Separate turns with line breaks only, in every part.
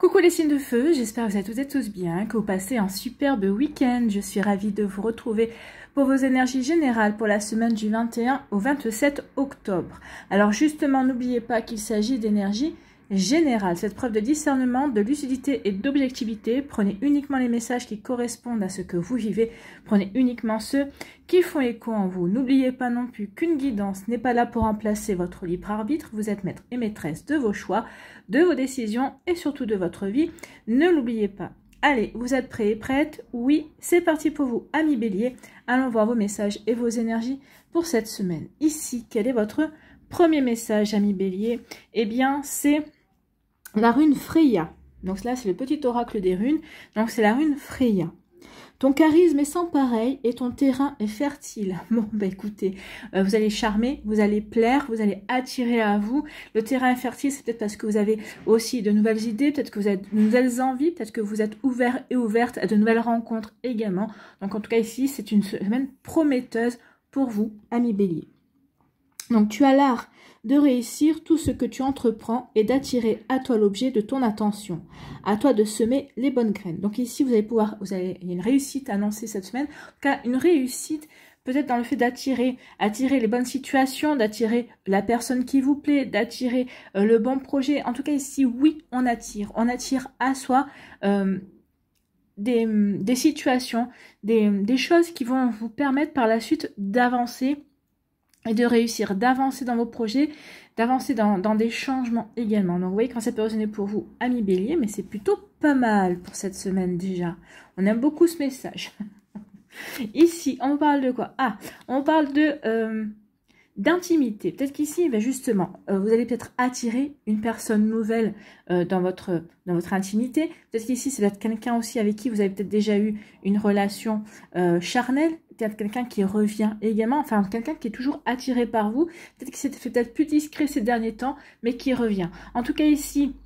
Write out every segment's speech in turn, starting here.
Coucou les signes de feu, j'espère que vous allez toutes et tous bien, que vous passez un superbe week-end. Je suis ravie de vous retrouver pour vos énergies générales pour la semaine du 21 au 27 octobre. Alors justement, n'oubliez pas qu'il s'agit d'énergie générale. Cette preuve de discernement, de lucidité et d'objectivité, prenez uniquement les messages qui correspondent à ce que vous vivez, prenez uniquement ceux qui font écho en vous. N'oubliez pas non plus qu'une guidance n'est pas là pour remplacer votre libre arbitre. Vous êtes maître et maîtresse de vos choix, de vos décisions et surtout de votre vie. Ne l'oubliez pas. Allez, vous êtes prêts et prêtes? Oui, c'est parti pour vous, amis bélier. Allons voir vos messages et vos énergies pour cette semaine. Ici, quel est votre premier message, amis bélier? Eh bien, c'est la rune Freya. Donc là, c'est le petit oracle des runes. Donc c'est la rune Freya. Ton charisme est sans pareil et ton terrain est fertile. Bon, bah écoutez, vous allez charmer, vous allez plaire, vous allez attirer à vous. Le terrain est fertile, c'est peut-être parce que vous avez aussi de nouvelles idées, peut-être que vous avez de nouvelles envies, peut-être que vous êtes ouvert et ouverte à de nouvelles rencontres également. Donc en tout cas ici, c'est une semaine prometteuse pour vous, amis bélier. Donc tu as l'art de réussir tout ce que tu entreprends et d'attirer à toi l'objet de ton attention. À toi de semer les bonnes graines. Donc ici, il y a une réussite annoncée cette semaine. En tout cas, une réussite peut-être dans le fait attirer les bonnes situations, d'attirer la personne qui vous plaît, d'attirer le bon projet. En tout cas ici, oui, on attire à soi des situations, des choses qui vont vous permettre par la suite d'avancer et de réussir, d'avancer dans vos projets, d'avancer dans des changements également. Donc vous voyez quand ça peut résonner pour vous, amis bélier, mais c'est plutôt pas mal pour cette semaine déjà. On aime beaucoup ce message. Ici, on parle de quoi? Ah, on parle d'intimité. Peut-être qu'ici, ben justement, vous allez peut-être attirer une personne nouvelle dans votre intimité. Peut-être qu'ici, c'est peut-être quelqu'un aussi avec qui vous avez peut-être déjà eu une relation charnelle. Peut-être quelqu'un qui revient également, enfin quelqu'un qui est toujours attiré par vous. Peut-être qu'il s'est fait peut-être plus discret ces derniers temps, mais qui revient. En tout cas ici,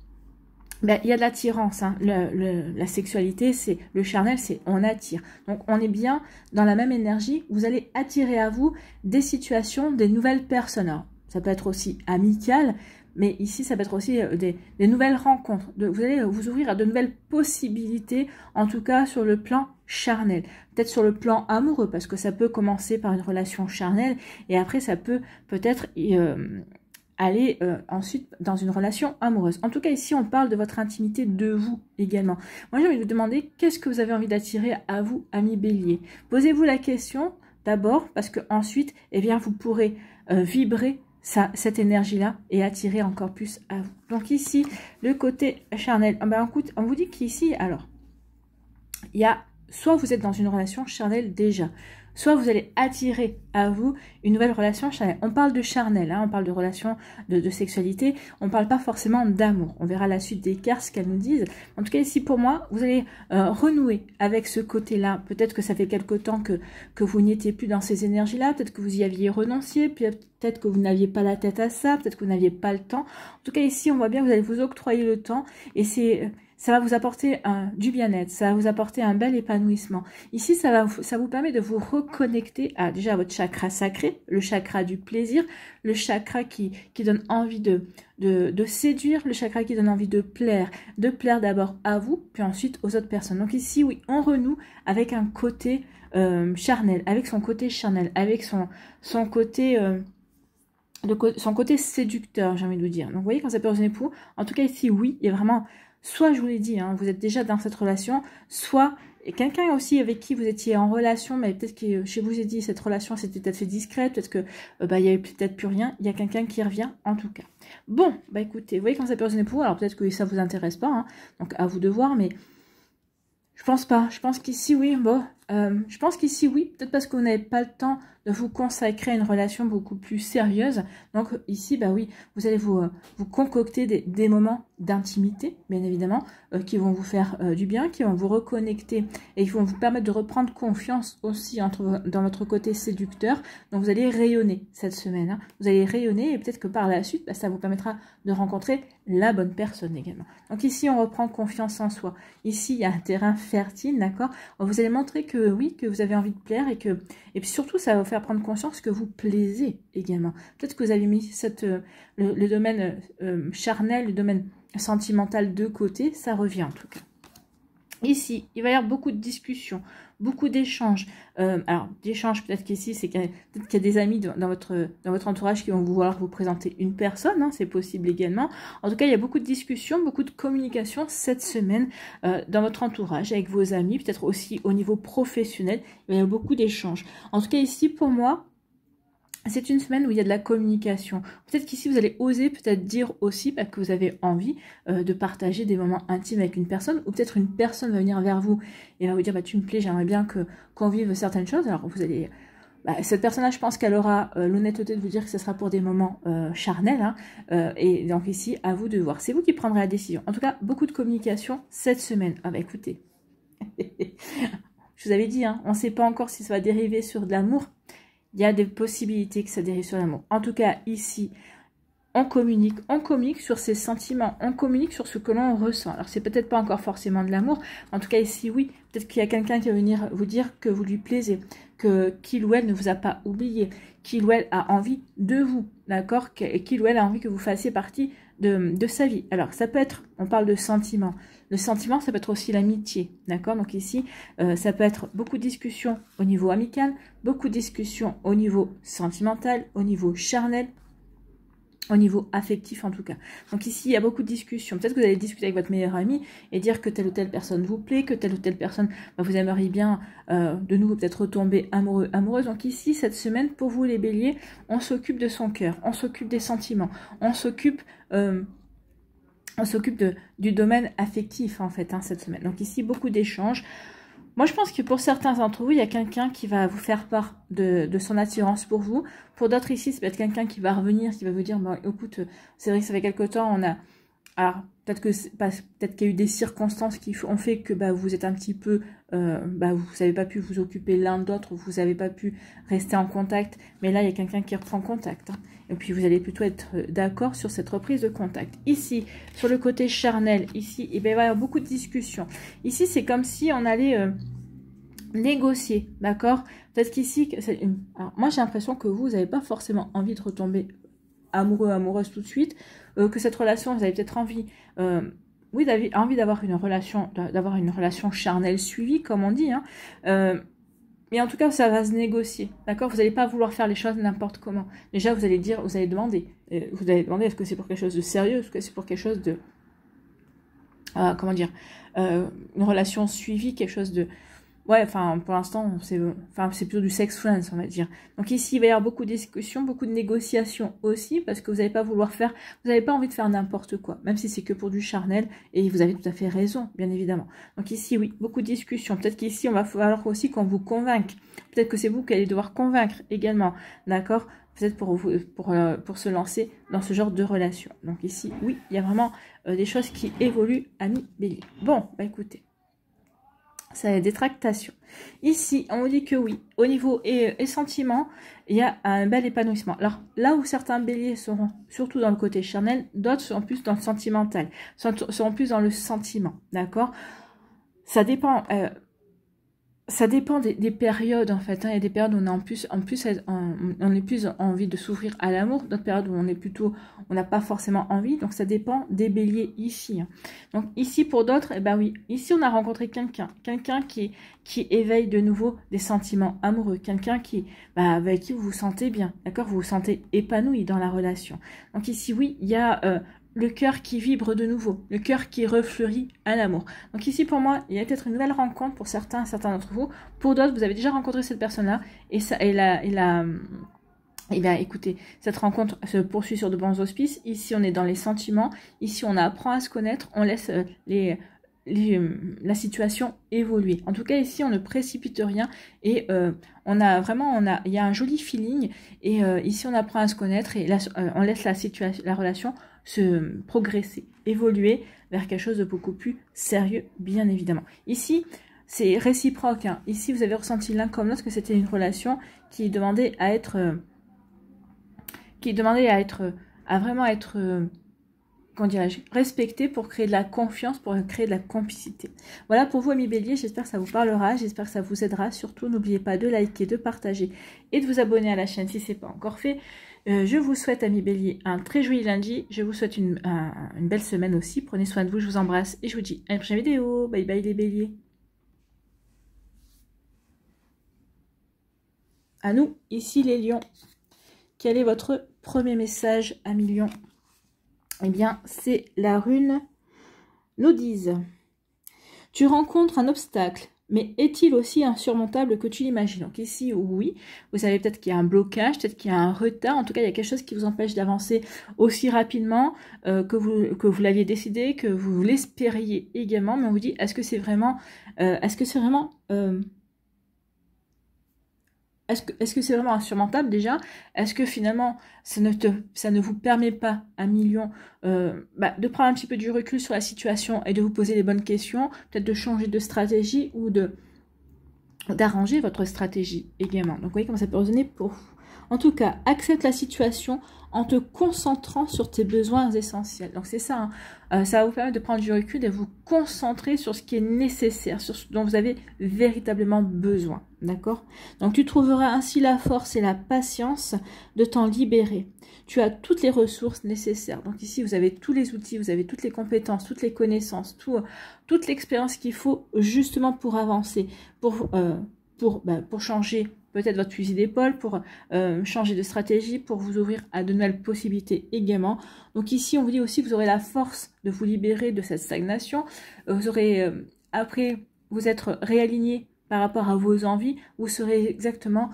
ben, il y a de l'attirance, hein. La sexualité, c'est le charnel, c'est on attire. Donc on est bien dans la même énergie. Vous allez attirer à vous des situations, des nouvelles personnes. Alors, ça peut être aussi amical, mais ici ça peut être aussi des nouvelles rencontres. Vous allez vous ouvrir à de nouvelles possibilités, en tout cas sur le plan charnel. Peut-être sur le plan amoureux, parce que ça peut commencer par une relation charnelle et après ça peut peut-être aller ensuite dans une relation amoureuse. En tout cas, ici, on parle de votre intimité, de vous également. Moi, j'ai envie de vous demander, qu'est-ce que vous avez envie d'attirer à vous, amis bélier? Posez-vous la question d'abord, parce que ensuite, eh bien, vous pourrez vibrer cette énergie-là et attirer encore plus à vous. Donc ici, le côté charnel. Ben, écoute, on vous dit qu'ici, alors, il y a soit vous êtes dans une relation charnelle déjà, soit vous allez attirer à vous une nouvelle relation charnelle. On parle de charnel, hein, on parle de relation de sexualité, on ne parle pas forcément d'amour. On verra la suite des cartes, ce qu'elles nous disent. En tout cas, ici, pour moi, vous allez renouer avec ce côté-là. Peut-être que ça fait quelque temps que vous n'y étiez plus dans ces énergies-là, peut-être que vous y aviez renoncé, peut-être que vous n'aviez pas la tête à ça, peut-être que vous n'aviez pas le temps. En tout cas, ici, on voit bien que vous allez vous octroyer le temps et ça va vous apporter du bien-être, ça va vous apporter un bel épanouissement. Ici, ça vous permet de vous reconnecter à déjà votre chakra sacré, le chakra du plaisir, le chakra qui donne envie de séduire, le chakra qui donne envie de plaire d'abord à vous, puis ensuite aux autres personnes. Donc ici, oui, on renoue avec un côté charnel, avec son côté charnel, avec son côté... son côté séducteur, j'ai envie de vous dire. Donc vous voyez quand ça peut résonner pour vous. En tout cas ici, oui, il y a vraiment... Soit, je vous l'ai dit, hein, vous êtes déjà dans cette relation, soit quelqu'un aussi avec qui vous étiez en relation, mais peut-être que, je vous ai dit, cette relation s'était peut-être fait discrète, peut-être que il y avait peut-être plus rien, il y a quelqu'un qui revient en tout cas. Bon, bah écoutez, vous voyez quand ça peut résonner pour vous, alors peut-être que ça vous intéresse pas, hein, donc à vous de voir, mais je pense pas. Je pense qu'ici, oui, bon, je pense qu'ici, oui, peut-être parce que vous n'avez pas le temps de vous consacrer à une relation beaucoup plus sérieuse. Donc ici, bah oui, vous allez vous concocter des moments d'intimité, bien évidemment, qui vont vous faire du bien, qui vont vous reconnecter et qui vont vous permettre de reprendre confiance aussi dans votre côté séducteur. Donc vous allez rayonner cette semaine, hein. Vous allez rayonner et peut-être que par la suite, bah, ça vous permettra de rencontrer la bonne personne également. Donc ici, on reprend confiance en soi. Ici, il y a un terrain fertile, d'accord? Vous allez montrer que oui, que vous avez envie de plaire et puis surtout, ça va vous faire prendre conscience que vous plaisez également. Peut-être que vous avez mis le domaine charnel, le domaine sentimental de côté, ça revient en tout cas. Ici, il va y avoir beaucoup de discussions, beaucoup d'échanges. Alors, d'échanges, peut-être qu'ici, c'est peut-être qu'il y a des amis dans votre entourage qui vont vouloir vous présenter une personne, hein, c'est possible également. En tout cas, il y a beaucoup de discussions, beaucoup de communication cette semaine dans votre entourage, avec vos amis, peut-être aussi au niveau professionnel. Il y a beaucoup d'échanges. En tout cas, ici, pour moi, c'est une semaine où il y a de la communication. Peut-être qu'ici, vous allez oser peut-être dire aussi que vous avez envie de partager des moments intimes avec une personne, ou peut-être une personne va venir vers vous et va vous dire bah, tu me plais, j'aimerais bien qu'on vive certaines choses. Alors vous allez... cette personne-là, je pense qu'elle aura l'honnêteté de vous dire que ce sera pour des moments charnels. Hein, et donc ici, à vous de voir. C'est vous qui prendrez la décision. En tout cas, beaucoup de communication cette semaine. Ah bah écoutez, je vous avais dit, hein, on ne sait pas encore si ça va dériver sur de l'amour. Il y a des possibilités que ça dérive sur l'amour. En tout cas, ici, on communique sur ses sentiments, on communique sur ce que l'on ressent. Alors, c'est peut-être pas encore forcément de l'amour. En tout cas, ici, oui, peut-être qu'il y a quelqu'un qui va venir vous dire que vous lui plaisez, qu'il ou elle ne vous a pas oublié, qu'il ou elle a envie de vous, d'accord, qu'il ou elle a envie que vous fassiez partie de sa vie. Alors, ça peut être, on parle de sentiments. Le sentiment, ça peut être aussi l'amitié, d'accord? Donc ici, ça peut être beaucoup de discussions au niveau amical, beaucoup de discussions au niveau sentimental, au niveau charnel, au niveau affectif en tout cas. Donc ici, il y a beaucoup de discussions. Peut-être que vous allez discuter avec votre meilleur ami et dire que telle ou telle personne vous plaît, que telle ou telle personne, vous aimeriez bien de nouveau peut-être retomber amoureux, amoureuse. Donc ici, cette semaine, pour vous les béliers, on s'occupe de son cœur, on s'occupe des sentiments, on s'occupe du domaine affectif en fait, hein, cette semaine. Donc ici, beaucoup d'échanges. Moi, je pense que pour certains d'entre vous, il y a quelqu'un qui va vous faire part de son attirance pour vous. Pour d'autres ici, c'est peut-être quelqu'un qui va revenir, qui va vous dire, bon, écoute, c'est vrai que ça fait quelque temps, on a... Alors, peut-être qu'il y a eu des circonstances qui ont fait que vous êtes un petit peu... vous n'avez pas pu vous occuper l'un de l'autre, vous n'avez pas pu rester en contact. Mais là, il y a quelqu'un qui reprend contact. Hein. Et puis, vous allez plutôt être d'accord sur cette reprise de contact. Ici, sur le côté charnel, ici, il va y avoir beaucoup de discussions. Ici, c'est comme si on allait... négocier, d'accord? Peut-être qu'ici, moi j'ai l'impression que vous n'avez pas forcément envie de retomber amoureux, amoureuse tout de suite, que cette relation, vous avez peut-être envie, oui, d'avoir une relation charnelle suivie, comme on dit, hein, mais en tout cas, ça va se négocier, d'accord? Vous n'allez pas vouloir faire les choses n'importe comment. Déjà, vous allez demander, est-ce que c'est pour quelque chose de sérieux, est-ce que c'est pour quelque chose de, comment dire, une relation suivie, quelque chose de... Ouais, enfin, pour l'instant, c'est plutôt du sex friends, on va dire. Donc ici, il va y avoir beaucoup de discussions, beaucoup de négociations aussi, parce que vous n'allez pas vous n'avez pas envie de faire n'importe quoi, même si c'est que pour du charnel, et vous avez tout à fait raison, bien évidemment. Donc ici, oui, beaucoup de discussions. Peut-être qu'ici, on va falloir aussi qu'on vous convainque. Peut-être que c'est vous qui allez devoir convaincre également, d'accord? Peut-être pour se lancer dans ce genre de relation. Donc ici, oui, il y a vraiment des choses qui évoluent, amis bélier. Bon, écoutez. Ça a des tractations. Ici, on vous dit que oui, au niveau et sentiment, il y a un bel épanouissement. Alors, là où certains béliers seront surtout dans le côté charnel, d'autres seront plus dans le sentimental, seront plus dans le sentiment, d'accord? Ça dépend des périodes, en fait. Hein. Il y a des périodes où on a plus envie de s'ouvrir à l'amour, d'autres périodes où on n'a pas forcément envie. Donc, ça dépend des béliers ici. Hein. Donc, ici, pour d'autres, oui, ici, on a rencontré quelqu'un qui éveille de nouveau des sentiments amoureux, quelqu'un avec qui vous vous sentez bien, d'accord? Vous vous sentez épanoui dans la relation. Donc, ici, oui, il y a... le cœur qui vibre de nouveau, le cœur qui refleurit à l'amour. Donc ici, pour moi, il y a peut-être une nouvelle rencontre pour certains d'entre vous. Pour d'autres, vous avez déjà rencontré cette personne-là écoutez, cette rencontre se poursuit sur de bons auspices. Ici, on est dans les sentiments. Ici, on apprend à se connaître. On laisse la situation évoluer. En tout cas, ici, on ne précipite rien et il y a un joli feeling. Et ici, on apprend à se connaître et là, on laisse la relation se progresser, évoluer vers quelque chose de beaucoup plus sérieux, bien évidemment. Ici, c'est réciproque. Hein. Ici, vous avez ressenti l'un comme l'autre que c'était une relation qui demandait à vraiment être comment dirais-je, respectée pour créer de la confiance, pour créer de la complicité. Voilà pour vous, amis bélier, j'espère que ça vous parlera, j'espère que ça vous aidera. Surtout, n'oubliez pas de liker, de partager et de vous abonner à la chaîne si ce n'est pas encore fait. Je vous souhaite, amis Bélier, un très joli lundi. Je vous souhaite une belle semaine aussi. Prenez soin de vous, je vous embrasse et je vous dis à une prochaine vidéo. Bye bye les Béliers. À nous, ici les Lions. Quel est votre premier message, amis Lions? Eh bien, c'est la rune nous dise. Tu rencontres un obstacle, mais est-il aussi insurmontable que tu l'imagines? Donc ici, oui, vous savez peut-être qu'il y a un blocage, peut-être qu'il y a un retard. En tout cas, il y a quelque chose qui vous empêche d'avancer aussi rapidement que vous l'aviez décidé, que vous l'espériez également. Mais on vous dit, est-ce que c'est vraiment... Est-ce que c'est vraiment insurmontable déjà? Est-ce que finalement ça ne vous permet pas, un million, de prendre un petit peu du recul sur la situation et de vous poser les bonnes questions, peut-être de changer de stratégie ou d'arranger votre stratégie également. Donc vous voyez comment ça peut résonner pour vous. En tout cas, accepte la situation en te concentrant sur tes besoins essentiels. Donc c'est ça, hein. Ça va vous permettre de prendre du recul et de vous concentrer sur ce qui est nécessaire, sur ce dont vous avez véritablement besoin. D'accord? Donc tu trouveras ainsi la force et la patience de t'en libérer. Tu as toutes les ressources nécessaires. Donc ici, vous avez tous les outils, vous avez toutes les compétences, toutes les connaissances, toute l'expérience qu'il faut justement pour avancer, pour changer peut-être votre fusil d'épaule, pour changer de stratégie, pour vous ouvrir à de nouvelles possibilités également. Donc ici, on vous dit aussi que vous aurez la force de vous libérer de cette stagnation. Vous aurez, après vous être réaligné par rapport à vos envies, vous saurez exactement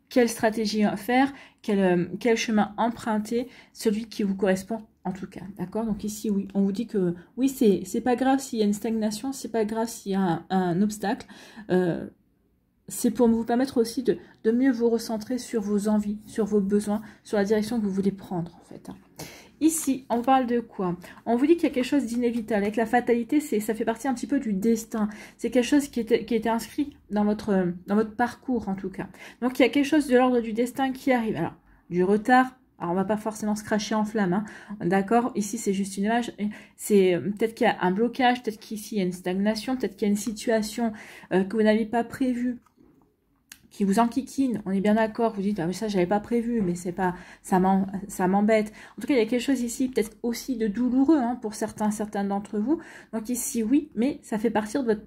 quelle stratégie faire, quel chemin emprunter, celui qui vous correspond en tout cas. D'accord? Donc ici, oui, on vous dit que oui, c'est pas grave s'il y a une stagnation, c'est pas grave s'il y a un obstacle. C'est pour vous permettre aussi de mieux vous recentrer sur vos envies, sur vos besoins, sur la direction que vous voulez prendre en fait. Ici, on parle de quoi? On vous dit qu'il y a quelque chose d'inévitable. Avec la fatalité, ça fait partie un petit peu du destin. C'est quelque chose qui était inscrit dans votre parcours en tout cas. Donc il y a quelque chose de l'ordre du destin qui arrive. Alors, du retard. Alors, on va pas forcément se cracher en flamme, hein. D'accord? Ici, c'est juste une image. C'est peut-être qu'il y a un blocage, peut-être qu'ici, il y a une stagnation, peut-être qu'il y a une situation que vous n'aviez pas prévue, qui vous enquiquine, on est bien d'accord, vous dites, ah, mais ça, j'avais pas prévu, mais c'est pas, ça m'embête. En tout cas, il y a quelque chose ici, peut-être aussi de douloureux, hein, pour certains d'entre vous. Donc ici, oui, mais ça fait partie de votre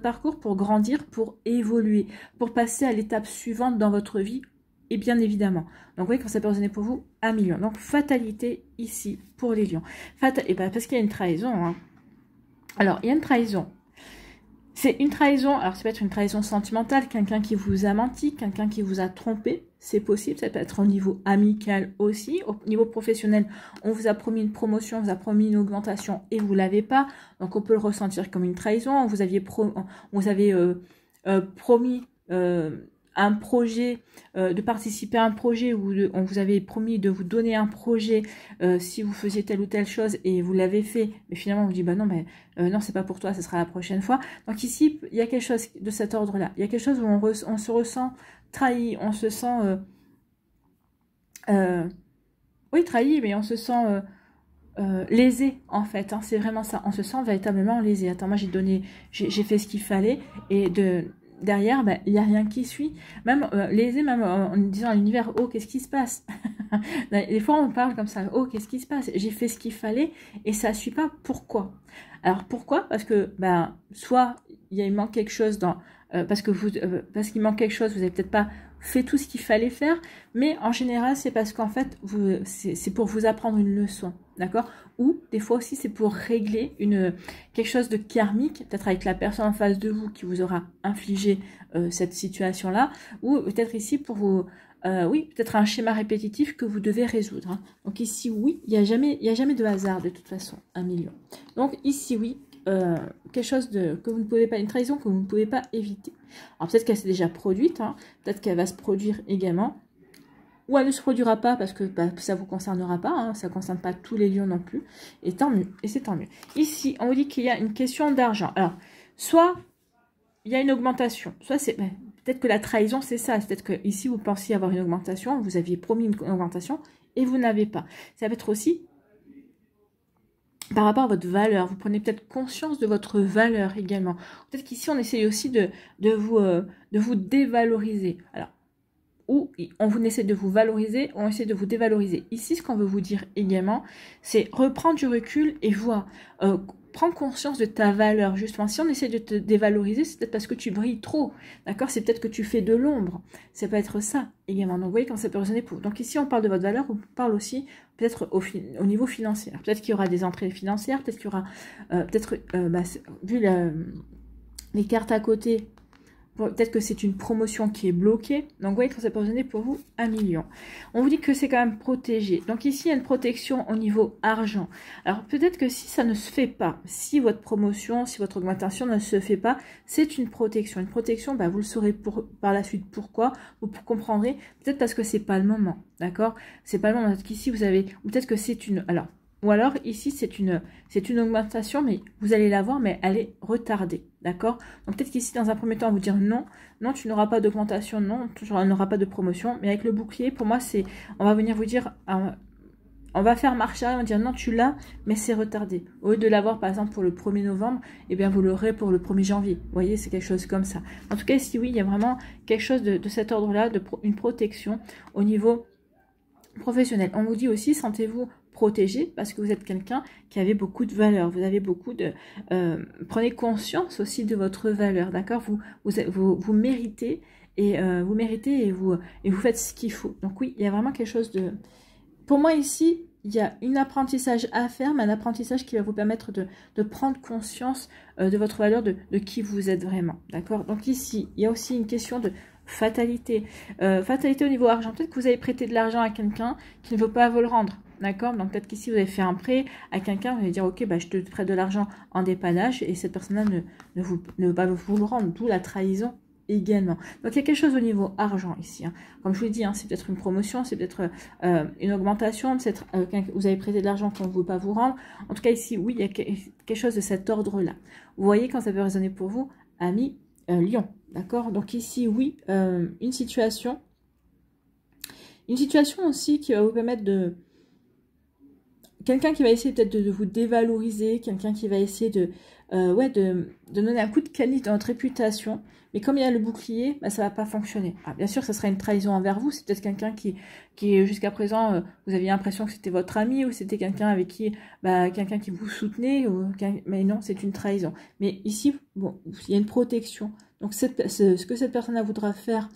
parcours pour grandir, pour évoluer, pour passer à l'étape suivante dans votre vie, et bien évidemment. Donc vous voyez quand ça peut résonner pour vous, 1 million. Donc fatalité ici, pour les lions. Parce qu'il y a une trahison, hein. Alors, il y a une trahison. C'est une trahison, alors ça peut être une trahison sentimentale, quelqu'un qui vous a menti, quelqu'un qui vous a trompé, c'est possible, ça peut être au niveau amical aussi, au niveau professionnel, on vous a promis une promotion, on vous a promis une augmentation et vous ne l'avez pas, donc on peut le ressentir comme une trahison, on vous avait promis un projet, de participer à un projet, ou on vous avait promis de vous donner un projet si vous faisiez telle ou telle chose et vous l'avez fait, mais finalement on vous dit bah non, non c'est pas pour toi, ce sera la prochaine fois. Donc ici il y a quelque chose de cet ordre là, il y a quelque chose où on se ressent trahi, on se sent oui trahi, mais on se sent lésé en fait, hein, c'est vraiment ça, on se sent véritablement lésé. Attends, moi j'ai fait ce qu'il fallait et derrière, il n'y a rien qui suit. Même lésé, même en disant à l'univers, oh, qu'est-ce qui se passe? Des fois, on parle comme ça, oh, qu'est-ce qui se passe? J'ai fait ce qu'il fallait et ça ne suit pas. Pourquoi? Alors, pourquoi? Parce que, soit il manque quelque chose parce qu'il manque quelque chose, vous n'avez peut-être pas fait tout ce qu'il fallait faire, mais en général, c'est parce qu'en fait, c'est pour vous apprendre une leçon, d'accord? Ou des fois aussi, c'est pour régler quelque chose de karmique, peut-être avec la personne en face de vous qui vous aura infligé cette situation-là, ou peut-être ici pour vous... oui, peut-être un schéma répétitif que vous devez résoudre, hein. Donc ici, oui, il n'y a jamais de hasard de toute façon, 1 million. Donc ici, oui, quelque chose que vous ne pouvez pas, une trahison que vous ne pouvez pas éviter. Alors peut-être qu'elle s'est déjà produite, hein, peut-être qu'elle va se produire également, ou elle ne se produira pas parce que ça ne vous concernera pas, hein, ça ne concerne pas tous les lions non plus, et tant mieux, et c'est tant mieux. Ici, on vous dit qu'il y a une question d'argent. Alors, soit il y a une augmentation, soit c'est... peut-être que la trahison, c'est ça. Peut-être que ici vous pensiez avoir une augmentation, vous aviez promis une augmentation et vous n'avez pas. Ça peut être aussi par rapport à votre valeur. Vous prenez peut-être conscience de votre valeur également. Peut-être qu'ici, on essaye aussi de vous dévaloriser. Alors, où on vous essaie de vous valoriser, on essaie de vous dévaloriser. Ici, ce qu'on veut vous dire également, c'est reprendre du recul et voir, prendre conscience de ta valeur. Justement, si on essaie de te dévaloriser, c'est peut-être parce que tu brilles trop, d'accord? C'est peut-être que tu fais de l'ombre. Ça peut être ça également. Donc, vous voyez, quand ça peut résonner pour vous. Donc, ici, on parle de votre valeur, on parle aussi peut-être au niveau financier. Peut-être qu'il y aura des entrées financières, peut-être qu'il y aura, vu les cartes à côté, peut-être que c'est une promotion qui est bloquée. Donc, vous voyez que ça peut résonner pour vous 1 million. On vous dit que c'est quand même protégé. Donc, ici, il y a une protection au niveau argent. Alors, peut-être que si ça ne se fait pas, si votre promotion, si votre augmentation ne se fait pas, c'est une protection. Une protection, vous le saurez par la suite pourquoi. Vous comprendrez. Peut-être parce que c'est pas le moment. D'accord? C'est pas le moment. Peut-être qu'ici, vous avez... Ou peut-être que c'est une... Ou alors, ici, c'est une augmentation, mais vous allez la voir, mais elle est retardée, d'accord? Donc, peut-être qu'ici, dans un premier temps, on va vous dire non, non, tu n'auras pas d'augmentation, non, tu n'auras pas de promotion. Mais avec le bouclier, pour moi, on va venir vous dire, on va faire marche arrière, on va dire non, tu l'as, mais c'est retardé. Au lieu de l'avoir, par exemple, pour le 1er novembre, eh bien, vous l'aurez pour le 1er janvier. Vous voyez, c'est quelque chose comme ça. En tout cas, ici, oui, il y a vraiment quelque chose de cet ordre-là, une protection au niveau professionnel. On vous dit aussi, sentez-vous protégé parce que vous êtes quelqu'un qui avait beaucoup de valeur. Vous avez beaucoup de... prenez conscience aussi de votre valeur, d'accord? Vous méritez et vous faites ce qu'il faut. Donc oui, il y a vraiment quelque chose de... Pour moi ici, il y a un apprentissage à faire, mais un apprentissage qui va vous permettre de prendre conscience de votre valeur, de qui vous êtes vraiment, d'accord? Donc ici, il y a aussi une question de fatalité. Fatalité au niveau argent. Peut-être que vous avez prêté de l'argent à quelqu'un qui ne veut pas vous le rendre. D'accord? Donc peut-être qu'ici vous avez fait un prêt à quelqu'un, vous allez dire ok, je te prête de l'argent en dépannage et cette personne-là ne veut pas vous le rendre, d'où la trahison également. Donc il y a quelque chose au niveau argent ici. Hein. Comme je vous l'ai dit, c'est peut-être une promotion, c'est peut-être une augmentation, peut-être vous avez prêté de l'argent qu'on ne veut pas vous rendre. En tout cas ici, oui, il y a quelque chose de cet ordre-là. Vous voyez quand ça peut résonner pour vous, ami Lion. D'accord? Donc ici, oui, une situation aussi qui va vous permettre de... Quelqu'un qui va essayer peut-être de vous dévaloriser, quelqu'un qui va essayer de donner un coup de canif dans votre réputation. Mais comme il y a le bouclier, ça ne va pas fonctionner. Ah, bien sûr, ça sera une trahison envers vous. C'est peut-être quelqu'un qui jusqu'à présent, vous aviez l'impression que c'était votre ami ou c'était quelqu'un avec qui, quelqu'un qui vous soutenait. Mais non, c'est une trahison. Mais ici, bon, il y a une protection. Donc, ce que cette personne voudra faire,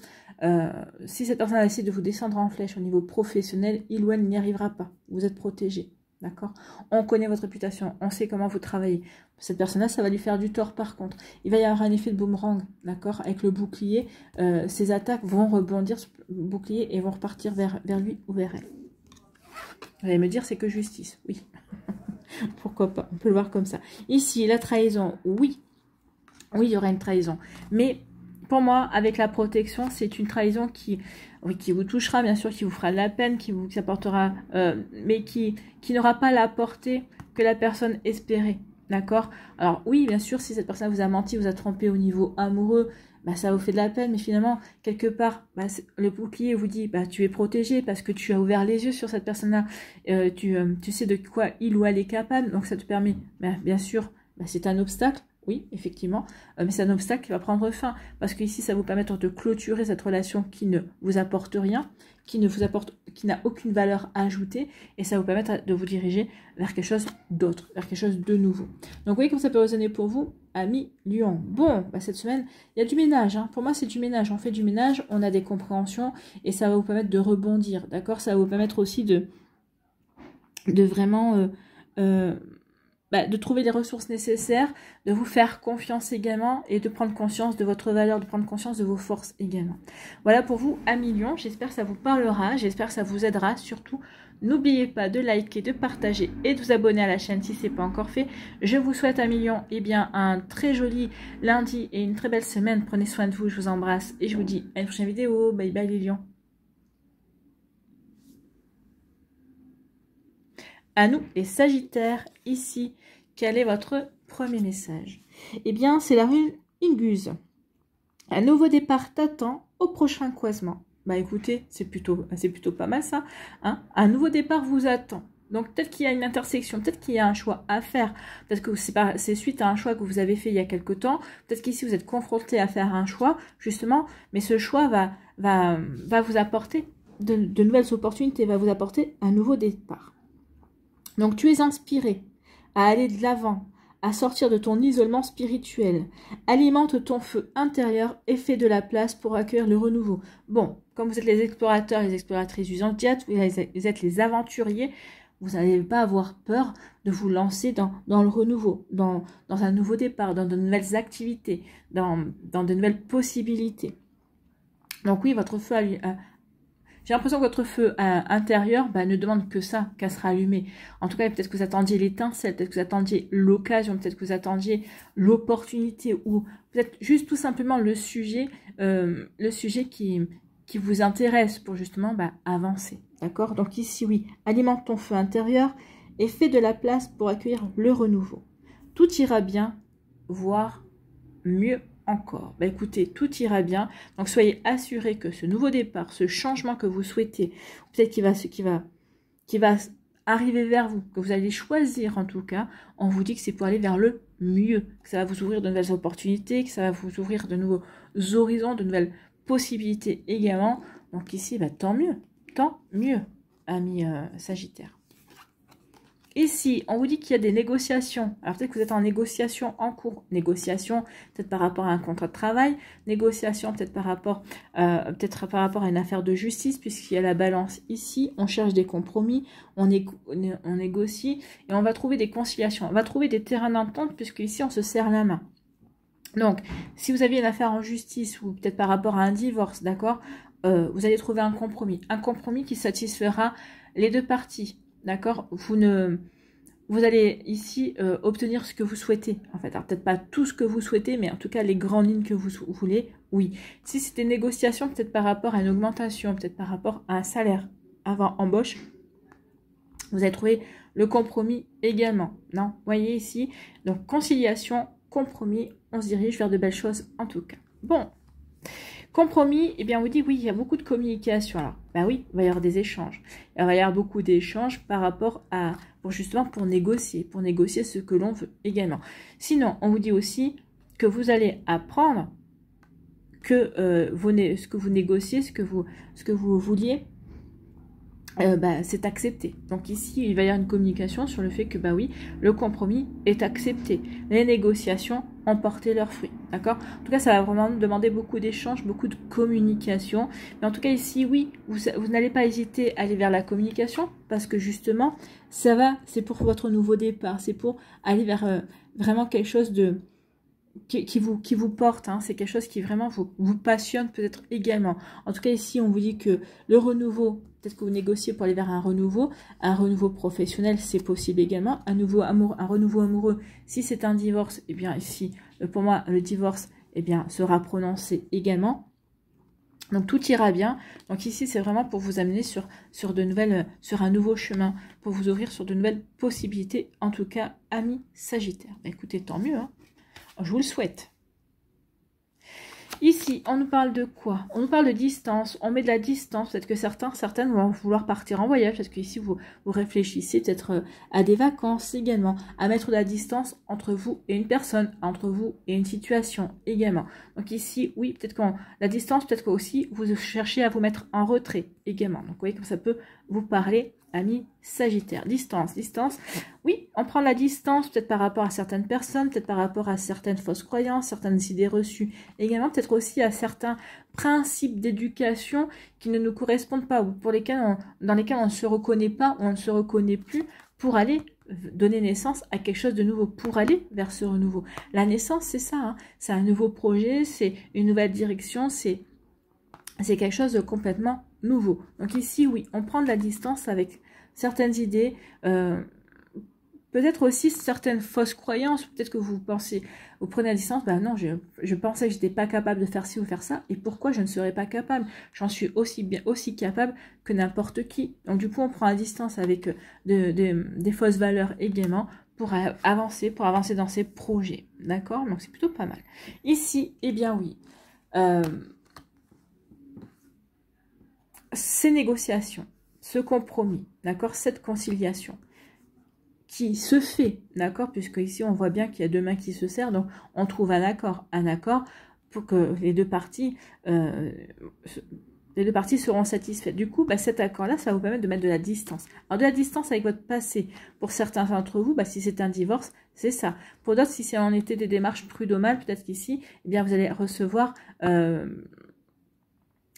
si cette personne essaie de vous descendre en flèche au niveau professionnel, il ou elle n'y arrivera pas. Vous êtes protégé. D'accord? On connaît votre réputation, on sait comment vous travaillez. Cette personne-là, ça va lui faire du tort par contre. Il va y avoir un effet de boomerang, d'accord? Avec le bouclier, ces attaques vont rebondir sur le bouclier et vont repartir vers lui ou vers elle. Vous allez me dire, c'est que justice. Oui. Pourquoi pas? On peut le voir comme ça. Ici, la trahison, oui. Oui, il y aura une trahison. Mais pour moi, avec la protection, c'est une trahison qui vous touchera, bien sûr, qui vous fera de la peine, qui vous apportera, mais qui n'aura pas la portée que la personne espérait. D'accord? Alors oui, bien sûr, si cette personne vous a menti, vous a trompé au niveau amoureux, ça vous fait de la peine, mais finalement, quelque part, le bouclier vous dit, tu es protégé parce que tu as ouvert les yeux sur cette personne-là, tu sais de quoi il ou elle est capable, donc ça te permet, bien sûr, c'est un obstacle. Oui, effectivement, mais c'est un obstacle qui va prendre fin, parce que ici, ça va vous permettre de clôturer cette relation qui ne vous apporte rien, qui n'a aucune valeur ajoutée, et ça va vous permettre de vous diriger vers quelque chose d'autre, vers quelque chose de nouveau. Donc, vous voyez comment ça peut résonner pour vous, ami Lion. Bon, cette semaine, il y a du ménage. Hein. Pour moi, c'est du ménage. On fait du ménage, on a des compréhensions, et ça va vous permettre de rebondir, d'accord? Ça va vous permettre aussi de vraiment... de trouver les ressources nécessaires, de vous faire confiance également et de prendre conscience de votre valeur, de prendre conscience de vos forces également. Voilà pour vous, amis Lion. J'espère que ça vous parlera, j'espère que ça vous aidera. Surtout, n'oubliez pas de liker, de partager et de vous abonner à la chaîne si ce n'est pas encore fait. Je vous souhaite, amis Lion, un très joli lundi et une très belle semaine. Prenez soin de vous, je vous embrasse et je vous dis à une prochaine vidéo. Bye bye les Lions. À nous, les Sagittaires, ici, quel est votre premier message? Eh bien, c'est la rune Inguse. Un nouveau départ t'attend au prochain croisement. Écoutez, c'est plutôt pas mal ça. Hein, un nouveau départ vous attend. Donc peut-être qu'il y a une intersection, peut-être qu'il y a un choix à faire, peut-être que c'est suite à un choix que vous avez fait il y a quelque temps, peut-être qu'ici vous êtes confronté à faire un choix, justement, mais ce choix va vous apporter de nouvelles opportunités, va vous apporter un nouveau départ. Donc tu es inspiré à aller de l'avant, à sortir de ton isolement spirituel. Alimente ton feu intérieur et fais de la place pour accueillir le renouveau. Bon, comme vous êtes les explorateurs et les exploratrices du zodiaque, vous êtes les aventuriers, vous n'allez pas avoir peur de vous lancer dans le renouveau, dans un nouveau départ, dans de nouvelles activités, dans de nouvelles possibilités. Donc oui, votre feu j'ai l'impression que votre feu intérieur ne demande que ça, qu'à se rallumer. En tout cas, peut-être que vous attendiez l'étincelle, peut-être que vous attendiez l'occasion, peut-être que vous attendiez l'opportunité, ou peut-être juste tout simplement le sujet qui vous intéresse pour justement avancer. D'accord? Donc ici, oui, alimente ton feu intérieur et fais de la place pour accueillir le renouveau. Tout ira bien, voire mieux encore. Écoutez, tout ira bien. Donc soyez assurés que ce nouveau départ, ce changement que vous souhaitez, peut-être qui va arriver vers vous, que vous allez choisir en tout cas, on vous dit que c'est pour aller vers le mieux, que ça va vous ouvrir de nouvelles opportunités, que ça va vous ouvrir de nouveaux horizons, de nouvelles possibilités également. Donc ici, tant mieux, amis Sagittaire. Ici, on vous dit qu'il y a des négociations. Alors peut-être que vous êtes en négociation en cours. Négociation peut-être par rapport à un contrat de travail. Négociation peut-être par rapport à une affaire de justice, puisqu'il y a la balance ici. On cherche des compromis, on négocie et on va trouver des conciliations. On va trouver des terrains d'entente, puisque ici on se serre la main. Donc, si vous aviez une affaire en justice ou peut-être par rapport à un divorce, d'accord, vous allez trouver un compromis qui satisfera les deux parties. D'accord, vous allez ici obtenir ce que vous souhaitez, en fait. Alors, peut-être pas tout ce que vous souhaitez, mais en tout cas, les grandes lignes que vous voulez, oui. Si c'était une négociation, peut-être par rapport à une augmentation, peut-être par rapport à un salaire avant embauche, vous allez trouver le compromis également. Non, voyez ici, donc conciliation, compromis, on se dirige vers de belles choses en tout cas. Bon. Compromis, eh bien, on vous dit, oui, il y a beaucoup de communication. Alors, oui, il va y avoir des échanges. Il va y avoir beaucoup d'échanges par rapport pour négocier ce que l'on veut également. Sinon, on vous dit aussi que vous allez apprendre que ce que vous négociez, ce que vous vouliez, c'est accepté. Donc ici, il va y avoir une communication sur le fait que, oui, le compromis est accepté. Les négociations ont porté leurs fruits. D'accord? En tout cas, ça va vraiment demander beaucoup d'échanges, beaucoup de communication. Mais en tout cas, ici, oui, vous n'allez pas hésiter à aller vers la communication parce que justement, c'est pour votre nouveau départ. C'est pour aller vers vraiment quelque chose qui vous porte, hein. C'est quelque chose qui vraiment vous passionne peut-être également. En tout cas, ici, on vous dit que le renouveau, peut-être que vous négociez pour aller vers un renouveau professionnel, c'est possible également. Un renouveau amoureux, si c'est un divorce, eh bien ici, pour moi, le divorce, sera prononcé également. Donc tout ira bien. Donc ici, c'est vraiment pour vous amener sur un nouveau chemin, pour vous ouvrir sur de nouvelles possibilités. En tout cas, amis Sagittaires. Écoutez, tant mieux, hein. Je vous le souhaite. Ici, on nous parle de quoi? On nous parle de distance. On met de la distance. Peut-être que certaines vont vouloir partir en voyage. Parce qu'ici, vous réfléchissez peut-être à des vacances également. À mettre de la distance entre vous et une personne. Entre vous et une situation également. Donc ici, oui, peut-être que la distance, peut-être que aussi vous cherchez à vous mettre en retrait également. Donc vous voyez comme ça peut vous parler, amis Sagittaire. Distance. Oui, on prend la distance peut-être par rapport à certaines personnes, peut-être par rapport à certaines fausses croyances, certaines idées reçues, également peut-être aussi à certains principes d'éducation qui ne nous correspondent pas ou dans lesquels on ne se reconnaît pas ou on ne se reconnaît plus pour aller donner naissance à quelque chose de nouveau, pour aller vers ce renouveau. La naissance, c'est ça, hein. C'est un nouveau projet, c'est une nouvelle direction, c'est quelque chose de complètement nouveau. Donc ici, oui, on prend de la distance avec certaines idées, peut-être aussi certaines fausses croyances, peut-être que vous prenez la distance, non, je pensais que je n'étais pas capable de faire ci ou faire ça, et pourquoi je ne serais pas capable? J'en suis aussi capable que n'importe qui. Donc du coup, on prend la distance avec des fausses valeurs également pour avancer dans ces projets. D'accord? Donc c'est plutôt pas mal. Ici, eh bien oui, ces négociations, ce compromis, d'accord, cette conciliation qui se fait, d'accord, puisque ici on voit bien qu'il y a deux mains qui se serrent, donc on trouve un accord pour que les deux parties seront satisfaites. Du coup, bah, cet accord-là, ça va vous permettre de mettre de la distance. Alors, de la distance avec votre passé, pour certains d'entre vous, bah, si c'est un divorce, c'est ça. Pour d'autres, si c'est en été des démarches prud'homales, peut-être qu'ici, eh bien, vous allez recevoir...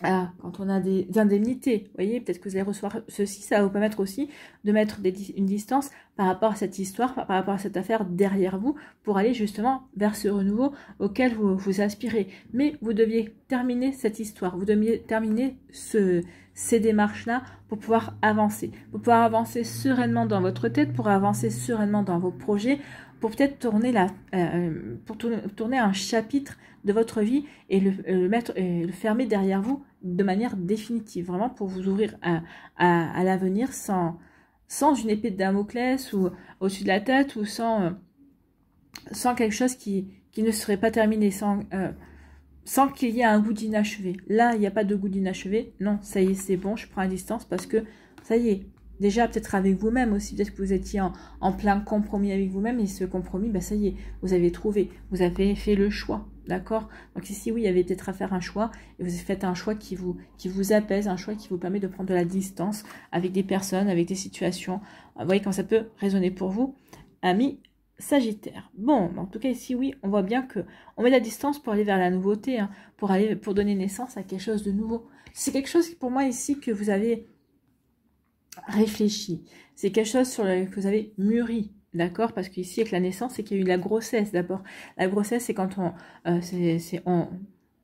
quand on a des indemnités, vous voyez, peut-être que vous allez recevoir ceci, ça va vous permettre aussi de mettre une distance par rapport à cette histoire, par rapport à cette affaire derrière vous, pour aller justement vers ce renouveau auquel vous aspirez. Mais vous deviez terminer cette histoire, vous deviez terminer ces démarches-là pour pouvoir avancer sereinement dans votre tête, pour avancer sereinement dans vos projets, pour peut-être tourner un chapitre de votre vie et le fermer derrière vous de manière définitive, vraiment pour vous ouvrir à l'avenir sans une épée de Damoclès ou au-dessus de la tête ou sans quelque chose qui ne serait pas terminé, sans qu'il y ait un goût d'inachevé. Là, il n'y a pas de goût d'inachevé. Non, ça y est, c'est bon, je prends la distance parce que ça y est. Déjà, peut-être avec vous-même aussi, peut-être que vous étiez en plein compromis avec vous-même, et ce compromis, bah, ça y est, vous avez trouvé, vous avez fait le choix, d'accord? Donc ici, oui, il y avait peut-être à faire un choix, et vous avez fait un choix qui vous apaise, un choix qui vous permet de prendre de la distance avec des personnes, avec des situations. Vous voyez comment ça peut résonner pour vous, amis Sagittaire. Bon, en tout cas ici, oui, on voit bien que on met la distance pour aller vers la nouveauté, hein, pour donner naissance à quelque chose de nouveau. C'est quelque chose, pour moi, ici, que vous avez réfléchi. C'est quelque chose sur lequel vous avez mûri, d'accord? Parce qu'ici, avec la naissance, c'est qu'il y a eu la grossesse, d'abord. La grossesse, c'est quand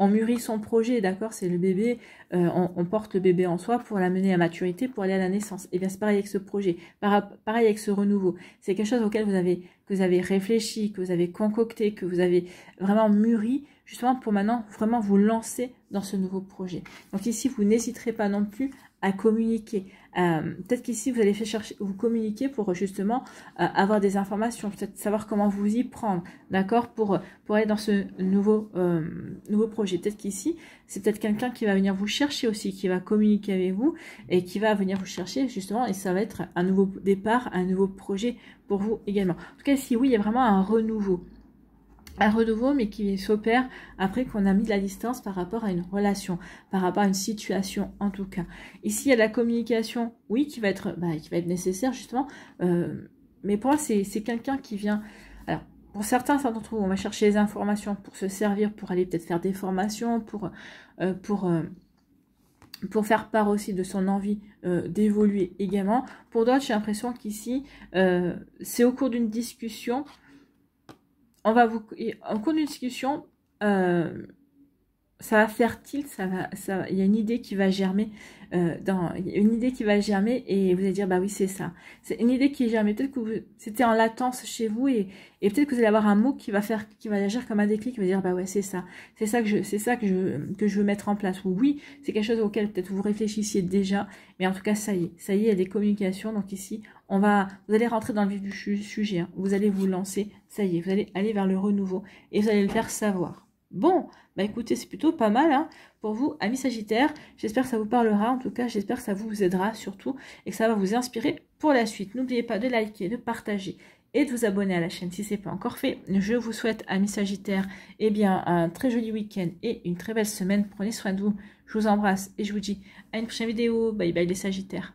on mûrit son projet, d'accord? C'est le bébé, on porte le bébé en soi pour l'amener à maturité, pour aller à la naissance. Et bien, c'est pareil avec ce projet, pareil avec ce renouveau. C'est quelque chose auquel que vous avez réfléchi, que vous avez concocté, que vous avez vraiment mûri, justement pour maintenant vraiment vous lancer dans ce nouveau projet. Donc ici, vous n'hésiterez pas non plus à communiquer. Peut-être qu'ici, vous allez vous communiquer pour justement avoir des informations, peut-être savoir comment vous y prendre, d'accord, pour aller dans ce nouveau projet. Peut-être qu'ici, c'est peut-être quelqu'un qui va venir vous chercher aussi, qui va communiquer avec vous et qui va venir vous chercher justement, et ça va être un nouveau départ, un nouveau projet pour vous également. En tout cas, ici, oui, il y a vraiment un renouveau, mais qui s'opère après qu'on a mis de la distance par rapport à une relation, par rapport à une situation en tout cas. Ici, il y a de la communication, oui, qui va être nécessaire justement, mais pour moi, c'est quelqu'un qui vient... Alors, pour certains d'entre vous, on va chercher les informations pour se servir, pour aller peut-être faire des formations, pour faire part aussi de son envie d'évoluer également. Pour d'autres, j'ai l'impression qu'ici, c'est au cours d'une discussion... En cours d'une discussion, ça va faire tilt, il y a une idée qui va germer, et vous allez dire, bah oui, c'est ça. C'est une idée qui est germée. Peut-être que c'était en latence chez vous, et peut-être que vous allez avoir un mot qui va agir comme un déclic, qui va dire, bah ouais, c'est ça. C'est ça que je veux mettre en place. Ou oui, c'est quelque chose auquel peut-être vous réfléchissiez déjà, mais en tout cas, ça y est, il y a des communications. Donc ici, vous allez rentrer dans le vif du sujet, hein. Vous allez vous lancer, ça y est, vous allez aller vers le renouveau, et vous allez le faire savoir. Bon, bah écoutez, c'est plutôt pas mal hein, pour vous, amis Sagittaires. J'espère que ça vous parlera, en tout cas, j'espère que ça vous aidera surtout et que ça va vous inspirer pour la suite. N'oubliez pas de liker, de partager et de vous abonner à la chaîne si ce n'est pas encore fait. Je vous souhaite, amis Sagittaires, eh bien, un très joli week-end et une très belle semaine. Prenez soin de vous. Je vous embrasse et je vous dis à une prochaine vidéo. Bye bye les Sagittaires.